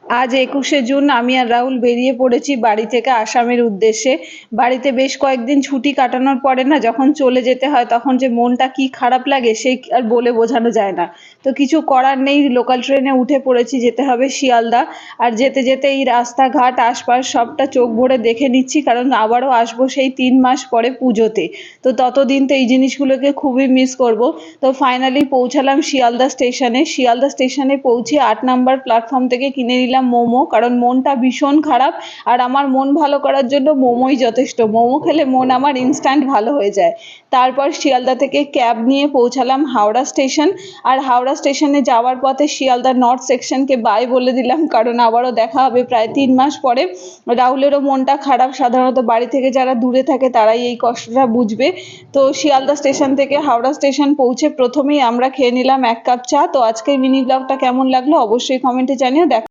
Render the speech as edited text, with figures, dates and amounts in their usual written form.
আজ ২১শে জুন আমি আর রাহুল বেরিয়ে পড়েছি বাড়ি থেকে আসামের উদ্দেশ্যে। বাড়িতে বেশ কয়েকদিন ছুটি কাটানোর পরে না যখন চলে যেতে হয় তখন যে মনটা কি খারাপ লাগে সে আর বলে বোঝানো যায় না। তো কিছু করার নেই, লোকাল ট্রেনে উঠে পড়েছি, যেতে হবে শিয়ালদা। আর যেতে যেতে এই রাস্তাঘাট আশপাশ সবটা চোখ ভরে দেখে নিচ্ছি, কারণ আবারও আসবো সেই ৩ মাস পরে পুজোতে। তো ততদিন তো এই জিনিসগুলোকে খুবই মিস করব। তো ফাইনালি পৌঁছালাম শিয়ালদা স্টেশনে। শিয়ালদা স্টেশনে পৌঁছে ৮ নম্বর প্ল্যাটফর্ম থেকে কিনে নিলাম মোমো, কারণ মনটা ভীষণ খারাপ। আর আমার মন ভালো করার জন্য মোমোই যথেষ্ট। মোমো খেলে মন আমার ইনস্ট্যান্ট ভালো হয়ে যায়। তারপর শিয়ালদা থেকে ক্যাব নিয়ে পৌঁছালাম হাওড়া স্টেশন। আর হাওড়া স্টেশনে যাওয়ার পথে শিয়ালদা নর্থ সেকশনকে বাই বলে দিলাম, কারণ আবারও দেখা হবে প্রায় ৩ মাস পরে। রাহুলেরও মনটা খারাপ, সাধারণত বাড়ি থেকে যারা দূরে থাকে তারাই এই কষ্টটা বুঝবে। তো শিয়ালদা স্টেশন থেকে হাওড়া স্টেশন পৌঁছে প্রথমেই আমরা খেয়ে নিলাম ১ কাপ চা। তো আজকের মিনি ব্লগটা কেমন লাগলো অবশ্যই কমেন্টে জানিও। দেখা